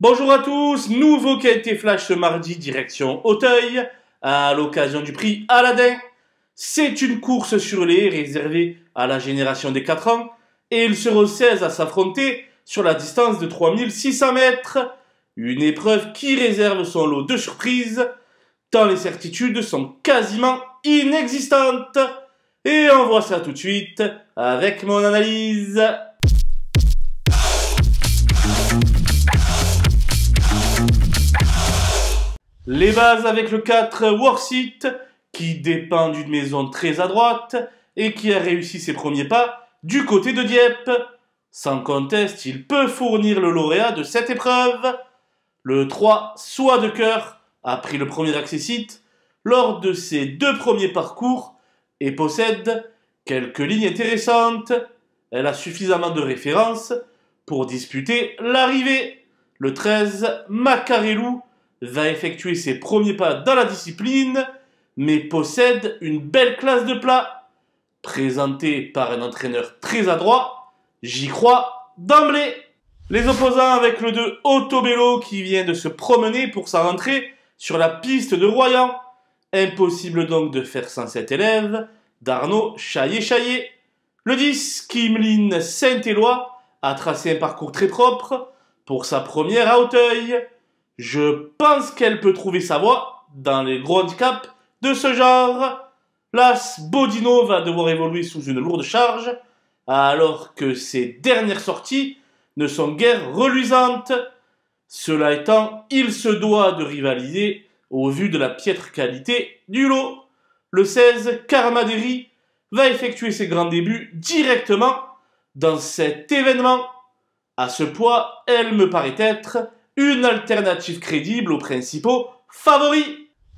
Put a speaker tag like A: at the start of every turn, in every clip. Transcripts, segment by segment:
A: Bonjour à tous, nouveau qualité flash ce mardi direction Auteuil, à l'occasion du prix Aladdin. C'est une course sur les haies réservée à la génération des 4 ans et ils seront 16 à s'affronter sur la distance de 3600 mètres. Une épreuve qui réserve son lot de surprises, tant les certitudes sont quasiment inexistantes. Et on voit ça tout de suite avec mon analyse. Les bases avec le 4 Worth, qui dépend d'une maison très à droite et qui a réussi ses premiers pas du côté de Dieppe. Sans conteste, il peut fournir le lauréat de cette épreuve. Le 3 Soie de cœur a pris le premier accessite lors de ses 2 premiers parcours et possède quelques lignes intéressantes. Elle a suffisamment de références pour disputer l'arrivée. Le 13 Macarelou va effectuer ses premiers pas dans la discipline, mais possède une belle classe de plat. Présenté par un entraîneur très adroit, j'y crois d'emblée. Les opposants avec le 2 Autobello qui vient de se promener pour sa rentrée sur la piste de Royan. Impossible donc de faire sans cet élève d'Arnaud Chaillet-Chaillet. Le 10 Kimline Saint-Éloi a tracé un parcours très propre pour sa première à Auteuil. Je pense qu'elle peut trouver sa voie dans les gros handicaps de ce genre. L'As Bodino va devoir évoluer sous une lourde charge, alors que ses dernières sorties ne sont guère reluisantes. Cela étant, il se doit de rivaliser au vu de la piètre qualité du lot. Le 16 Carmaderi va effectuer ses grands débuts directement dans cet événement. À ce poids, elle me paraît être une alternative crédible aux principaux favoris.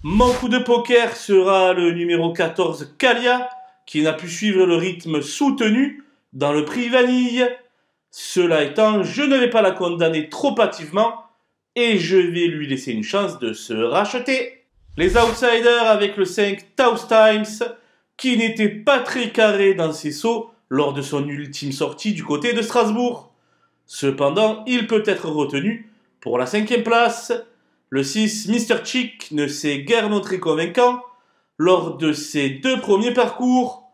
A: Mon coup de poker sera le numéro 14 Calia, qui n'a pu suivre le rythme soutenu dans le prix Vanille. Cela étant, je ne vais pas la condamner trop hâtivement et je vais lui laisser une chance de se racheter. Les outsiders avec le 5 Taos Times, qui n'était pas très carré dans ses sauts lors de son ultime sortie du côté de Strasbourg. Cependant, il peut être retenu pour la 5e place. Le 6 Mr. Chick ne s'est guère montré convaincant lors de ses 2 premiers parcours.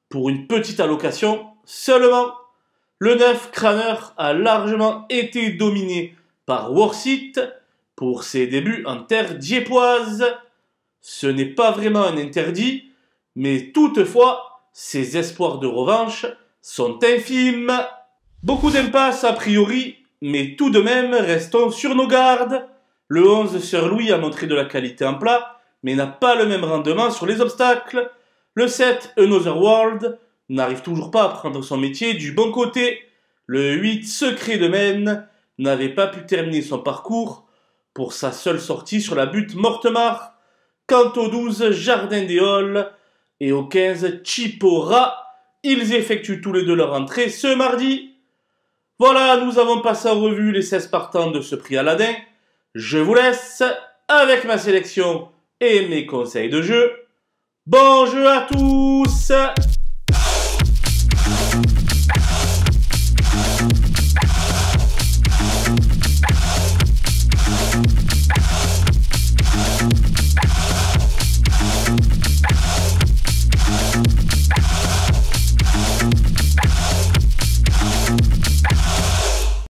A: Pour une petite allocation seulement. Le 9 Craner a largement été dominé par Worth pour ses débuts en terre dieppoise. Ce n'est pas vraiment un interdit, mais toutefois, ses espoirs de revanche sont infimes. Beaucoup d'impasses a priori, mais tout de même, restons sur nos gardes. Le 11 Sir Louis a montré de la qualité en plat, mais n'a pas le même rendement sur les obstacles. Le 7 Another World n'arrive toujours pas à prendre son métier du bon côté. Le 8 Secret de Maine n'avait pas pu terminer son parcours pour sa seule sortie sur la butte Mortemart. Quant au 12 Jardin des Halles et au 15 Chipora, ils effectuent tous les deux leur entrée ce mardi. Voilà, nous avons passé en revue les 16 partants de ce prix Aladdin. Je vous laisse avec ma sélection et mes conseils de jeu. Bon jeu à tous!